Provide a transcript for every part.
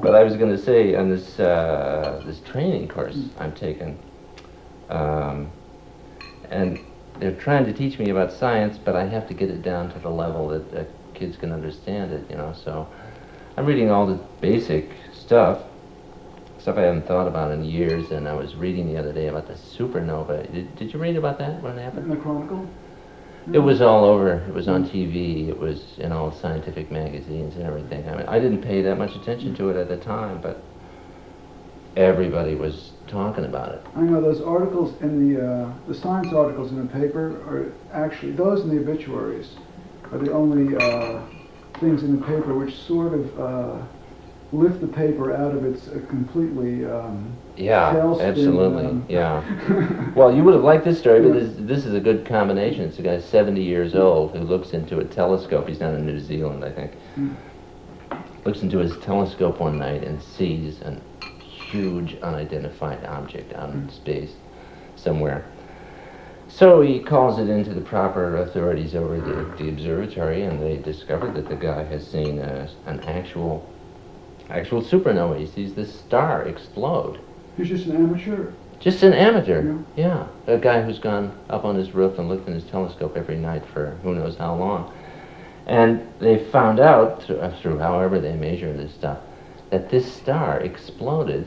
But I was going to say, on this training course I'm taking, and they're trying to teach me about science, but I have to get it down to the level that kids can understand it, so I'm reading all the basic stuff I haven't thought about in years, and I was reading the other day about the supernova. Did you read about that when it happened? In the Chronicle? It was all over. It was on TV. It was in all scientific magazines and everything. I mean, I didn't pay that much attention to it at the time, but everybody was talking about it. I know those articles in the science articles in the paper are actually, those in the obituaries are the only things in the paper which sort of lift the paper out of its completely tailspin. Absolutely, yeah. Well, you would have liked this story, but this is a good combination. It's a guy 70 years old who looks into a telescope. He's down in New Zealand, I think. Looks into his telescope one night and sees a huge unidentified object out in space somewhere. So he calls it into the proper authorities over the observatory, and they discovered that the guy has seen an actual supernova. He sees this star explode. He's just an amateur. Just an amateur, yeah. A guy who's gone up on his roof and looked in his telescope every night for who knows how long. And they found out, through however they measure this stuff, that this star exploded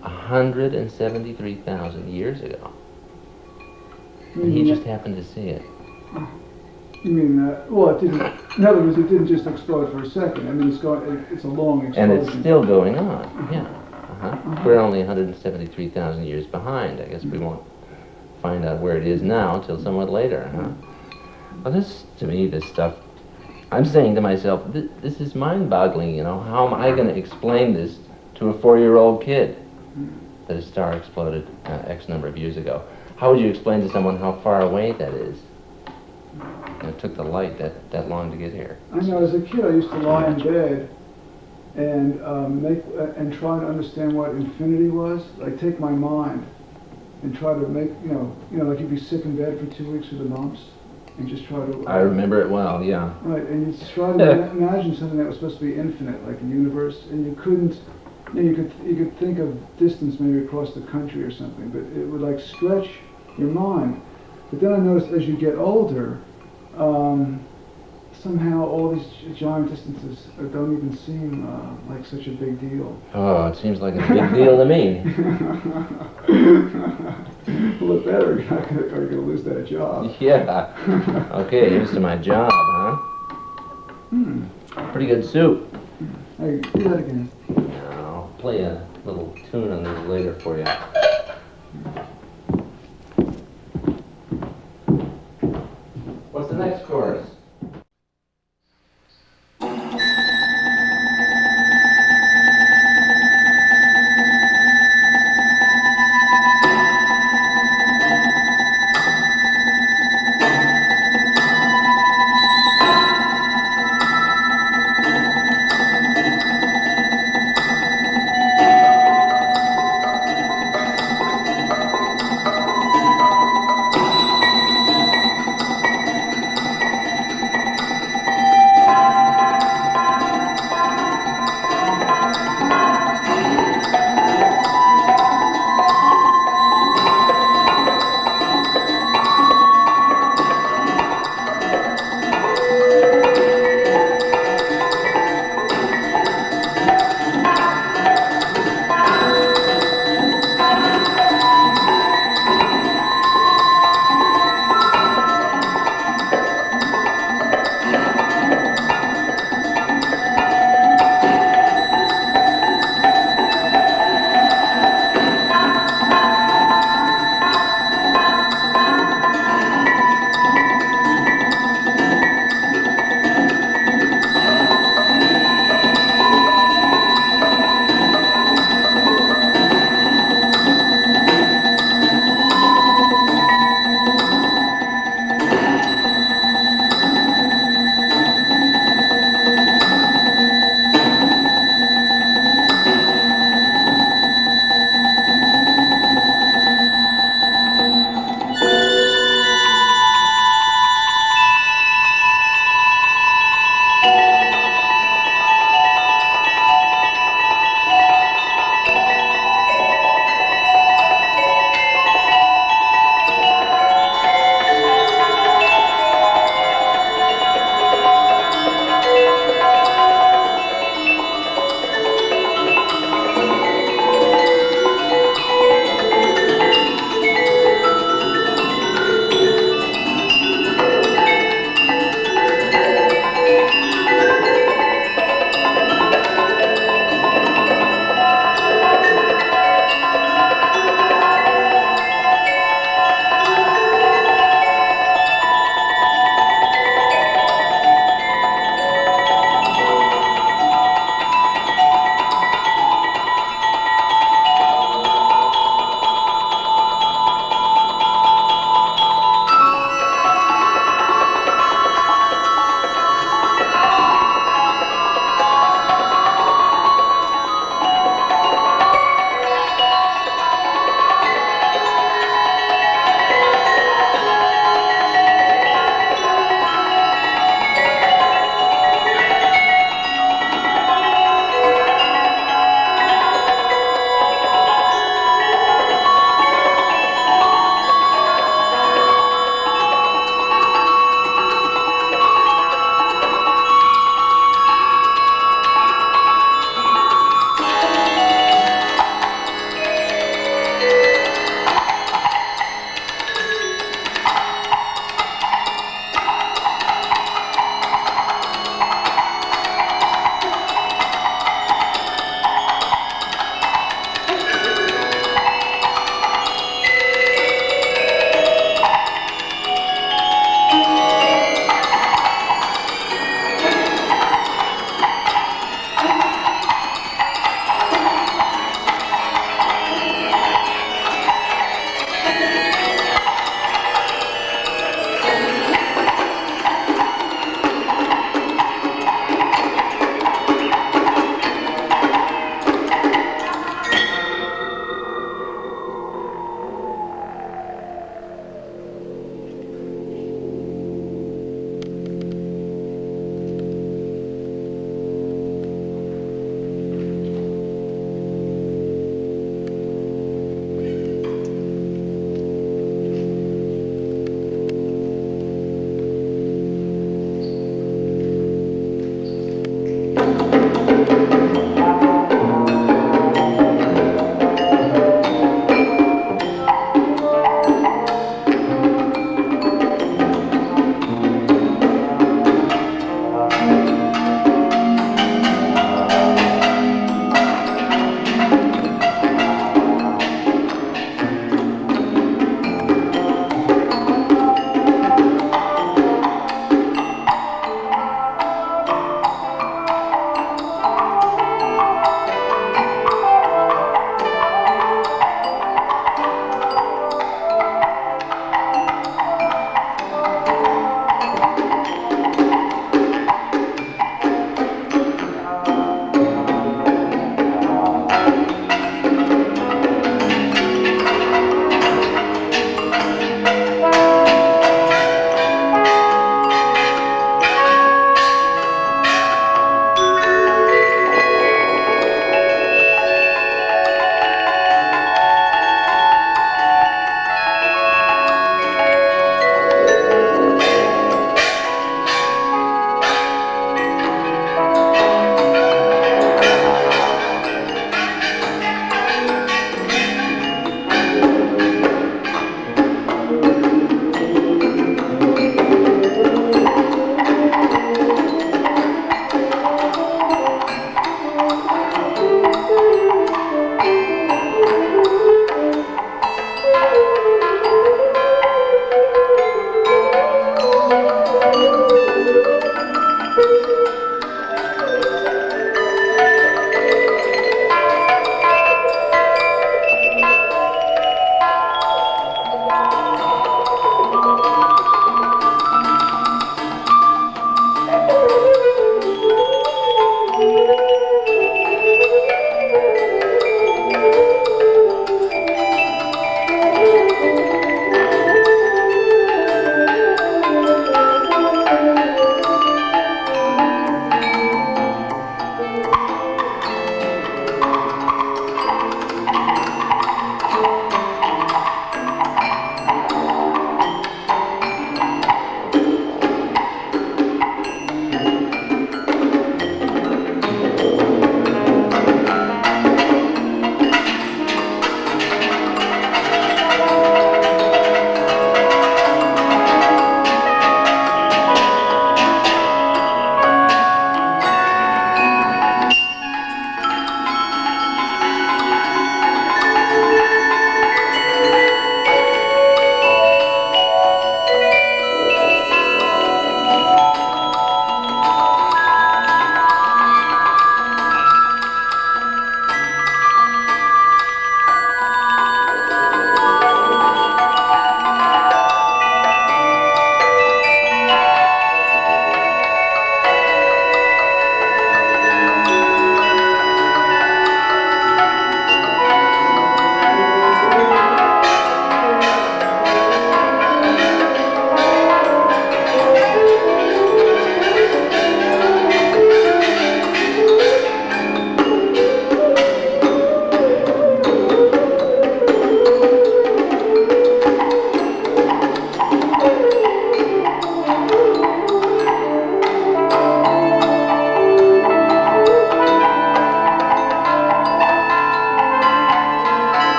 173,000 years ago. And he just happened to see it. You mean, well, it didn't, in other words, it didn't just explode for a second. I mean, it's a long explosion. And it's still going on, yeah. We're only 173,000 years behind. I guess we won't find out where it is now until somewhat later, Well, to me, this stuff, I'm saying to myself, this is mind-boggling, How am I going to explain this to a 4-year-old kid that a star exploded X number of years ago? How would you explain to someone how far away that is? It took the light that long to get here. I know, as a kid, I used to lie in bed and try to understand what infinity was. Like, take my mind and try to make, like you'd be sick in bed for 2 weeks with the mumps, and just try to... I remember it well, yeah. Right, and you try to imagine something that was supposed to be infinite, like a universe, and you couldn't, you could think of distance maybe across the country or something, but it would like stretch your mind. But then I noticed as you get older, somehow all these giant distances don't even seem like such a big deal. Oh, it seems like a big deal to me. Well, it better, or you're going to lose that job. Yeah. Okay, here's to my job, huh? Pretty good soup. Hey, do that again. I'll play a little tune on this later for you. What's the next chorus?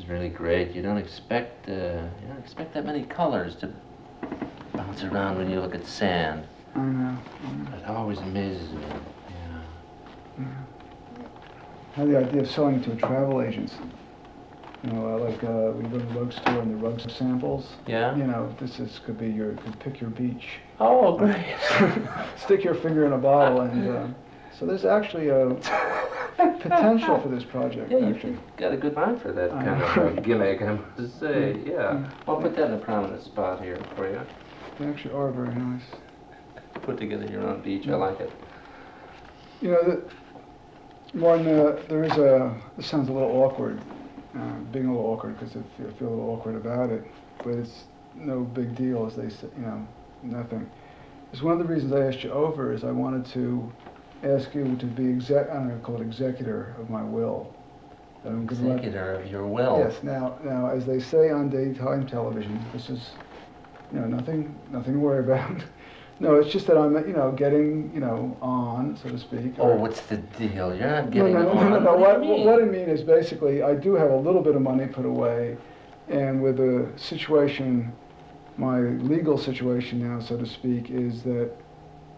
really great. You don't expect that many colors to bounce around when you look at sand. I know. It always amazes me. Yeah. I had the idea of selling to a travel agent. You know, we go to the rug store and the rug samples. Yeah? You know, could be you could pick your beach. Oh, great. Stick your finger in a bottle and, so there's actually a potential for this project. Yeah, actually. you've got a good mind for that kind of gimmick, I must say. Yeah. I'll put that in a prominent spot here for you. They actually are very nice. Put together your own beach. I like it. You know, Martin, this sounds a little awkward, being a little awkward because I feel a little awkward about it, but it's no big deal, as they say, you know, nothing. It's one of the reasons I asked you over is I wanted to ask you to be I'm going to call it executor of my will. Executor of your will. Yes. Now, as they say on daytime television, this is, you know, nothing to worry about. No, it's just that I'm, you know, getting, you know, on, so to speak. Oh, what's the deal? You're not getting on. No. What do you mean? What I mean is basically I do have a little bit of money put away, and with the situation, my legal situation now, so to speak, is that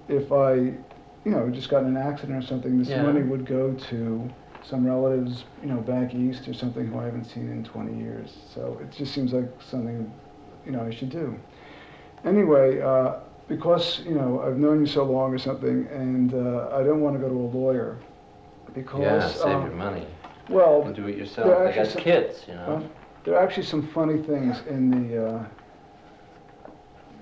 if I, you know, just got in an accident or something, this money would go to some relatives, you know, back east or something who I haven't seen in 20 years. So it just seems like something, you know, I should do. Anyway, because, you know, I've known you so long or something, and I don't want to go to a lawyer because... save your money. Well, you can do it yourself. They got kids, you know. There are actually some funny things in the...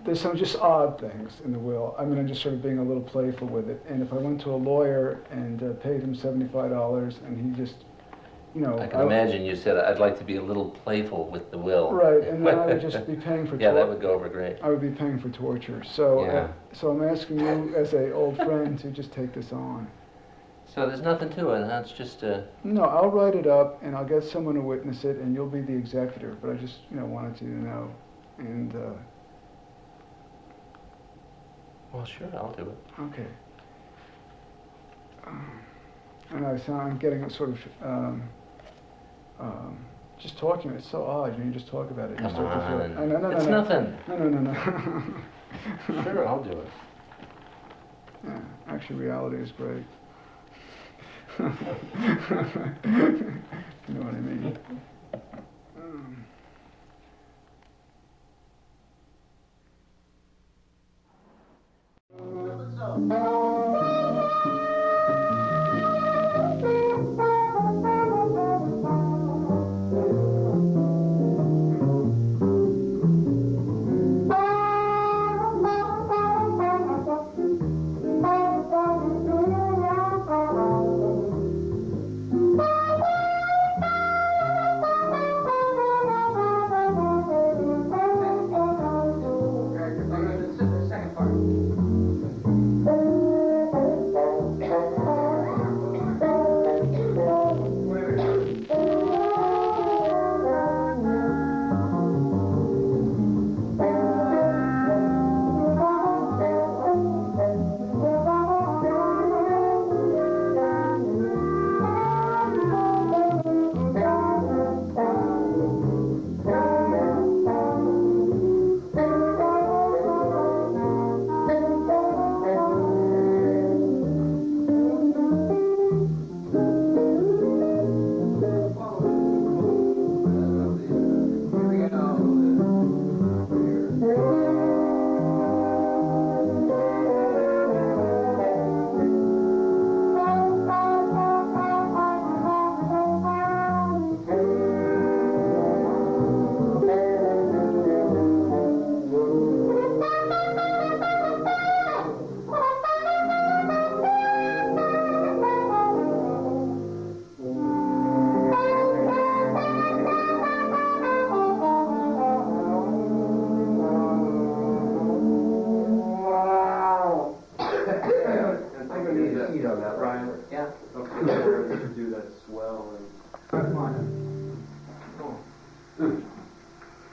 there's some just odd things in the will. I mean, I'm just sort of being a little playful with it. And if I went to a lawyer and paid him $75 and he just, you know... I can imagine you said, I'd like to be a little playful with the will. Right, and then I would just be paying for... Yeah, that would go over great. I would be paying for torture. So, so I'm asking you, as an old friend, to just take this on. So there's nothing to it, huh? It's just a... No, I'll write it up, and I'll get someone to witness it, and you'll be the executor. But I just, you know, wanted you to know. And, Well, sure, I'll do it. okay. And I'm getting a sort of, just talking, it's so odd, you just talk about it. Come on. No, it's nothing. No. Sure, I'll do it. Yeah, actually, reality is great. You know what I mean?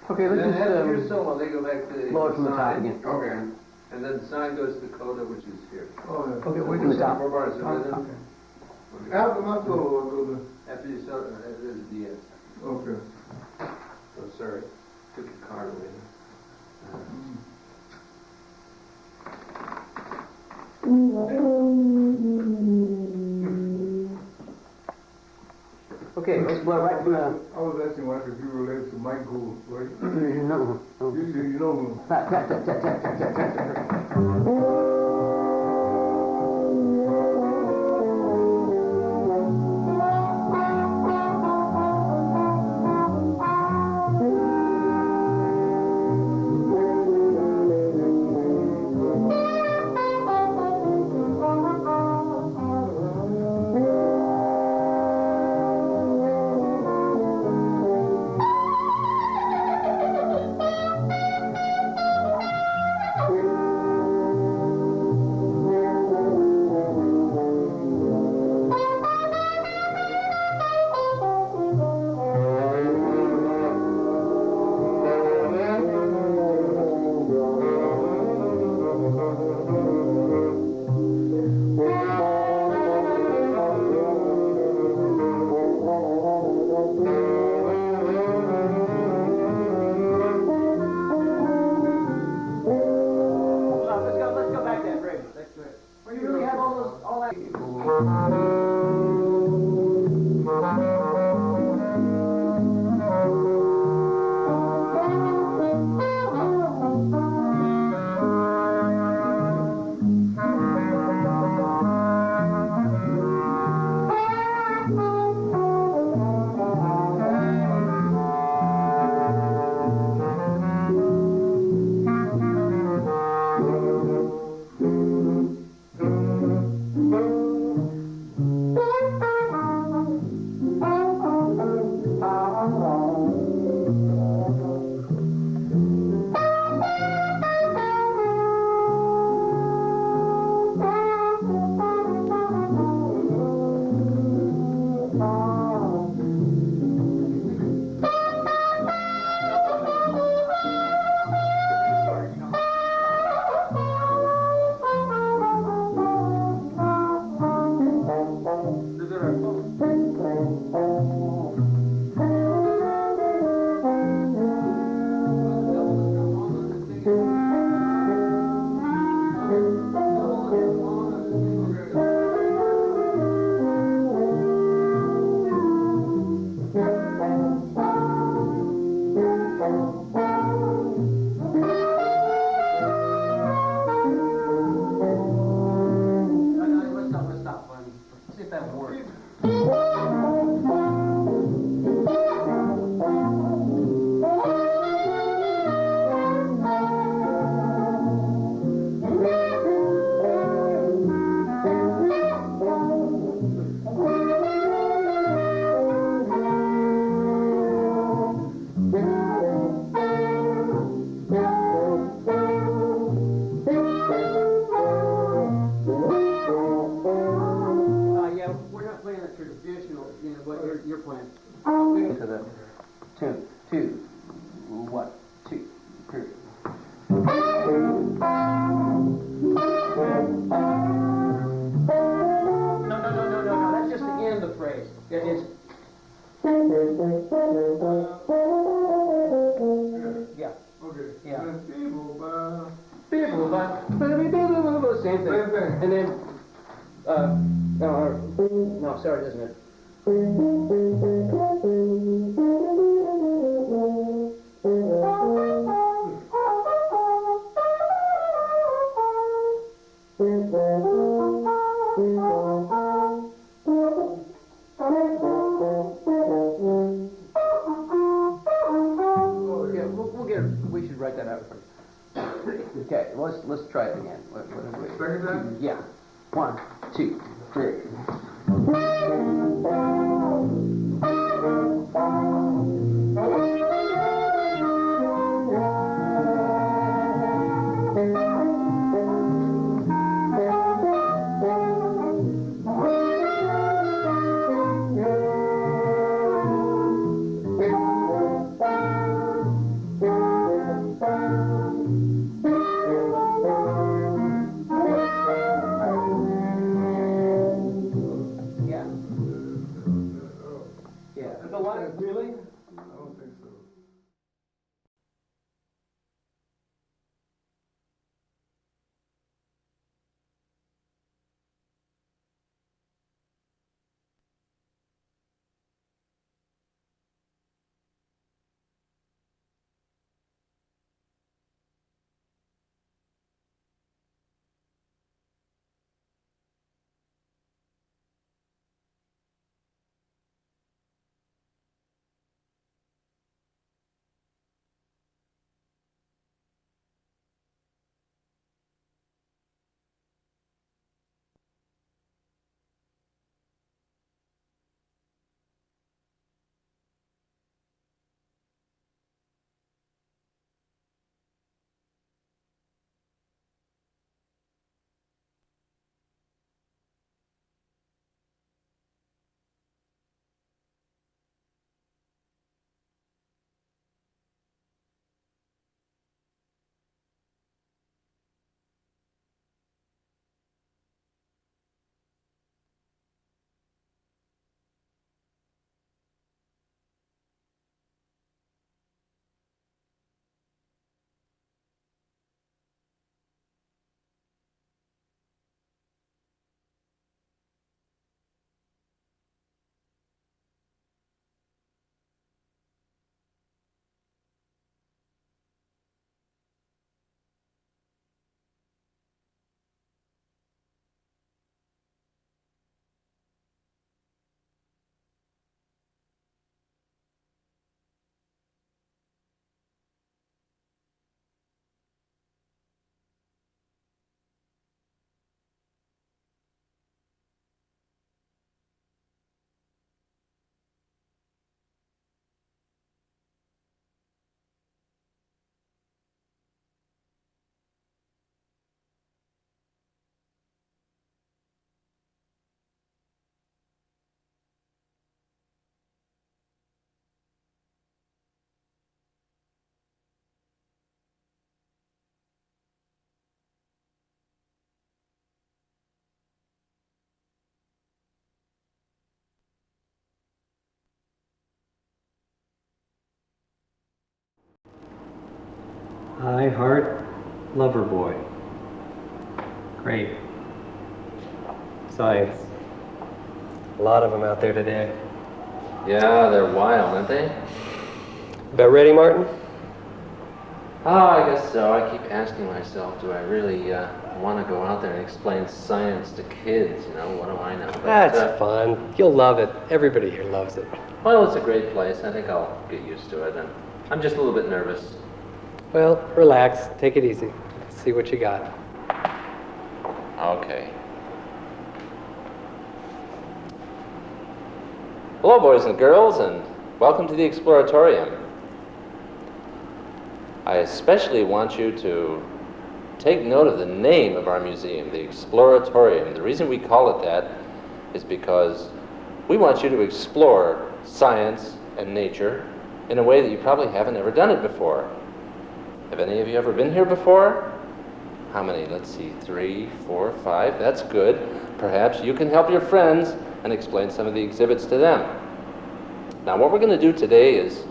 Okay, let's just after your solo, they go back to the blow it from the top sign. again. Okay. And then the sign goes to the coda, which is here. Oh, yeah. Okay, we're from the top. Four bars of rhythm. Okay. After my solo, I'll go to... After you start, there's the DS. Okay. Okay, well, right from the... I was asking wife if you were related to Mike Gould, right? No. You know him. Tap, tap, tap, tap, tap, tap, tap, tap, tap. Let's go back to that bridge. That's great. Well, you really have all that. Let's stop. Let's see if that works. Yeah, we're not playing the traditional, what you're playing. To the 2, 2, 1, 2, 3. No, that's just the end of the phrase. It is. Yeah. Okay. Yeah. And then people, Same thing. Same thing. And then, no, sorry, it isn't it? Yeah, we'll get it. We should write that out first. Okay, let's try it again. Second time? Yeah. 1, 2, 3. I Heart Loverboy. Great. Science. A lot of them out there today. Yeah, they're wild, aren't they? About ready, Martin? Oh, I guess so. I keep asking myself, do I really want to go out there and explain science to kids? You know, what do I know? But, That's fun. You'll love it. Everybody here loves it. well, it's a great place. I think I'll get used to it. And I'm just a little bit nervous. Well, relax. Take it easy. See what you got. Okay. Hello, boys and girls, and welcome to the Exploratorium. I especially want you to take note of the name of our museum, the Exploratorium. The reason we call it that is because we want you to explore science and nature in a way that you probably haven't ever done it before. Have any of you ever been here before? How many? Let's see, 3, 4, 5. That's good. Perhaps you can help your friends and explain some of the exhibits to them. Now, what we're going to do today is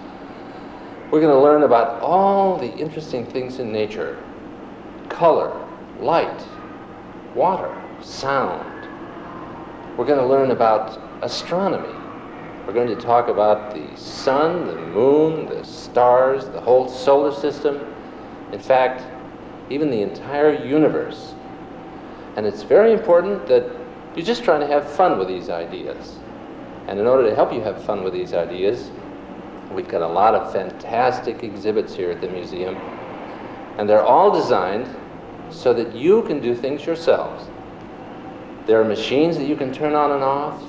we're going to learn about all the interesting things in nature. Color, light, water, sound. We're going to learn about astronomy. We're going to talk about the sun, the moon, the stars, the whole solar system. In fact, even the entire universe. And it's very important that you just try to have fun with these ideas. And in order to help you have fun with these ideas, we've got a lot of fantastic exhibits here at the museum. And they're all designed so that you can do things yourselves. There are machines that you can turn on and off.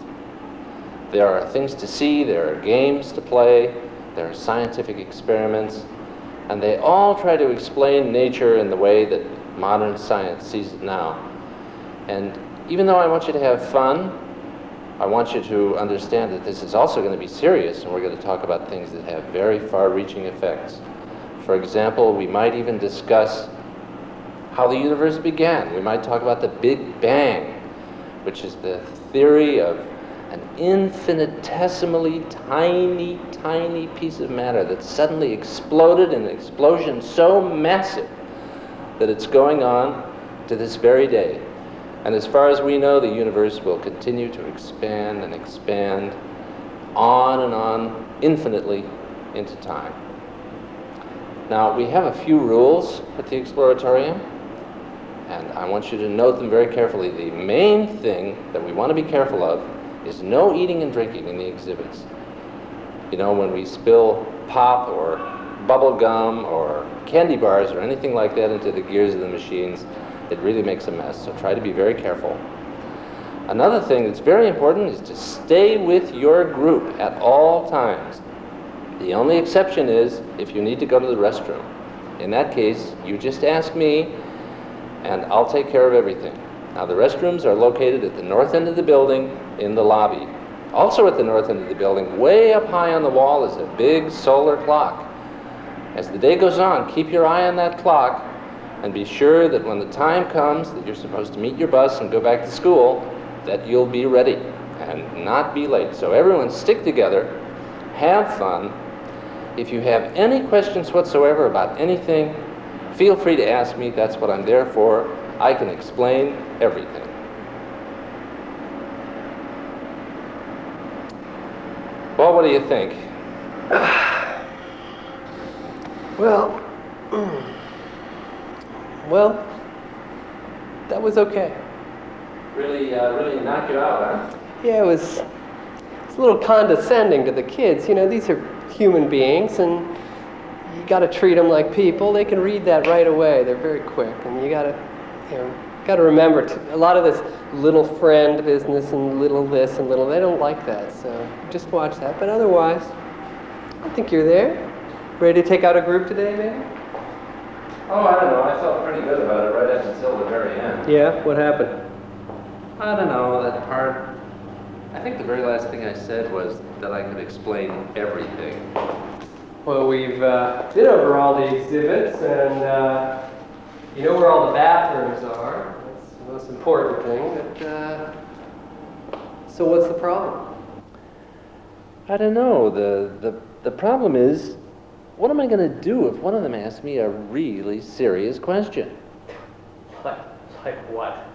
There are things to see, there are games to play, there are scientific experiments, and they all try to explain nature in the way that modern science sees it now. And even though I want you to have fun, I want you to understand that this is also going to be serious, and we're going to talk about things that have very far-reaching effects. For example, we might even discuss how the universe began. We might talk about the Big Bang, which is the theory of an infinitesimally tiny, tiny piece of matter that suddenly exploded in an explosion so massive that it's going on to this very day. And as far as we know, the universe will continue to expand and expand on, infinitely into time. Now, we have a few rules at the Exploratorium, and I want you to note them very carefully. The main thing that we want to be careful of is no eating and drinking in the exhibits. You know, when we spill pop or bubble gum or candy bars or anything like that into the gears of the machines, it really makes a mess, so try to be very careful. Another thing that's very important is to stay with your group at all times. The only exception is if you need to go to the restroom. In that case, you just ask me, and I'll take care of everything. Now, the restrooms are located at the north end of the building in the lobby. Also at the north end of the building, way up high on the wall, is a big solar clock. As the day goes on, keep your eye on that clock, and be sure that when the time comes that you're supposed to meet your bus and go back to school, that you'll be ready and not be late. So everyone stick together, have fun. If you have any questions whatsoever about anything, feel free to ask me. That's what I'm there for. I can explain everything. Well, what do you think? Well, that was okay. Really knocked you out, huh? Yeah, it's a little condescending to the kids. You know, these are human beings, and you got to treat them like people. They can read that right away. They're very quick, and you got to remember a lot of this little friend business and little this and little. They don't like that, so just watch that. But otherwise, I think you're there. Ready to take out a group today, maybe? Oh, I don't know. I felt pretty good about it right up until the very end. Yeah. What happened? I don't know, that part. I think the very last thing I said was that I could explain everything. Well, we've been over all the exhibits, and you know where all the bathrooms are. That's the most important thing. But, so what's the problem? I don't know. The problem is what am I going to do if one of them asks me a really serious question? Like what?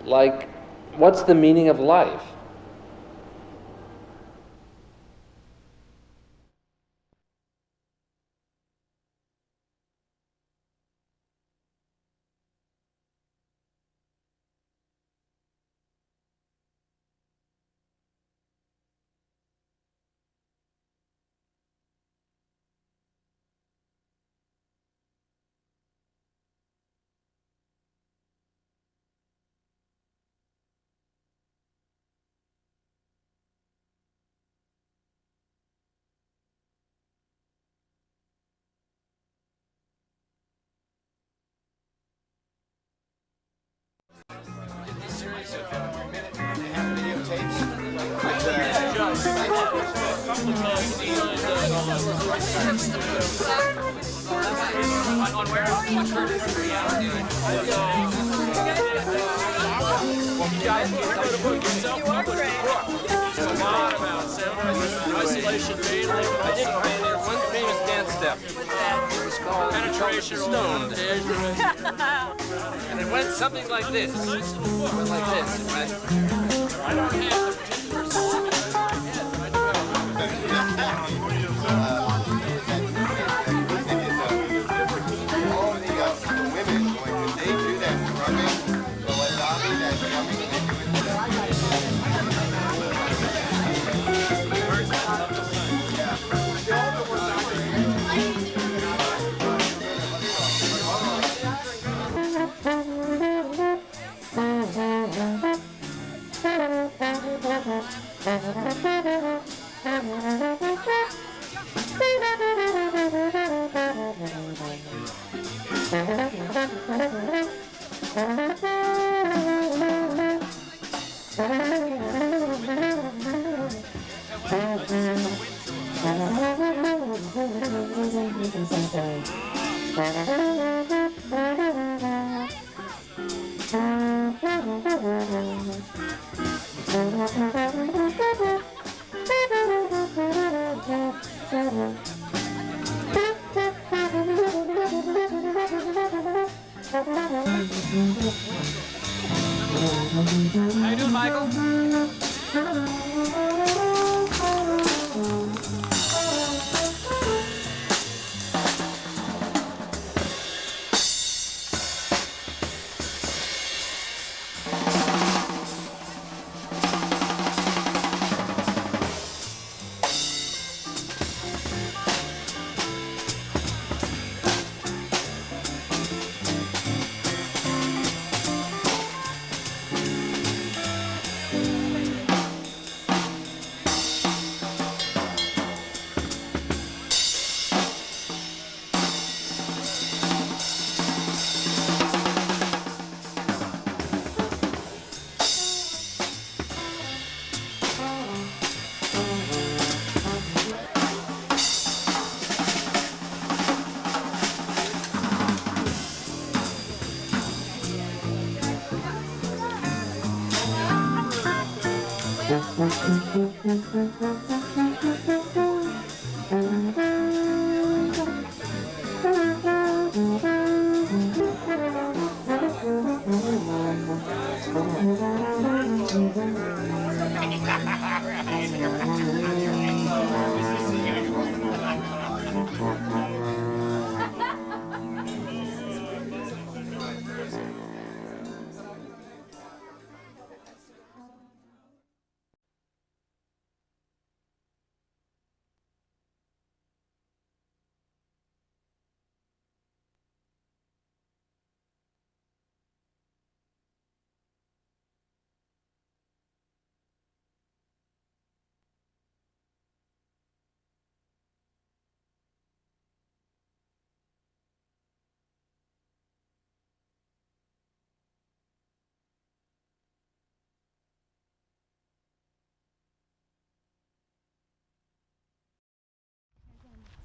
Like, what's the meaning of life? Isolation mainly. I did pioneer one famous dance step. It was called penetration stone. And it went something like this. It went like this. It went. I don't have the particular song in my head, but I do have the women, when they do that drumming, the wasabi, that drumming, they do it. How you doing, Michael?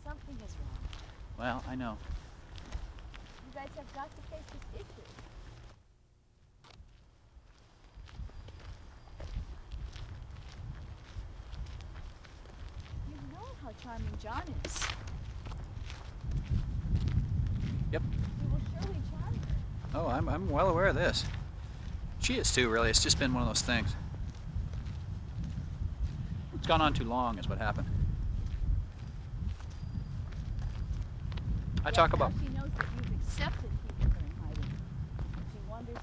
Something is wrong. Well, I know. You guys have got to face this issue. You know how charming John is. Yep. We will surely charm her. Oh, I'm well aware of this. She is too, really. It's just been one of those things. It's gone on too long is what happened. I talk about... Now she knows that you've accepted people during hiding. She wonders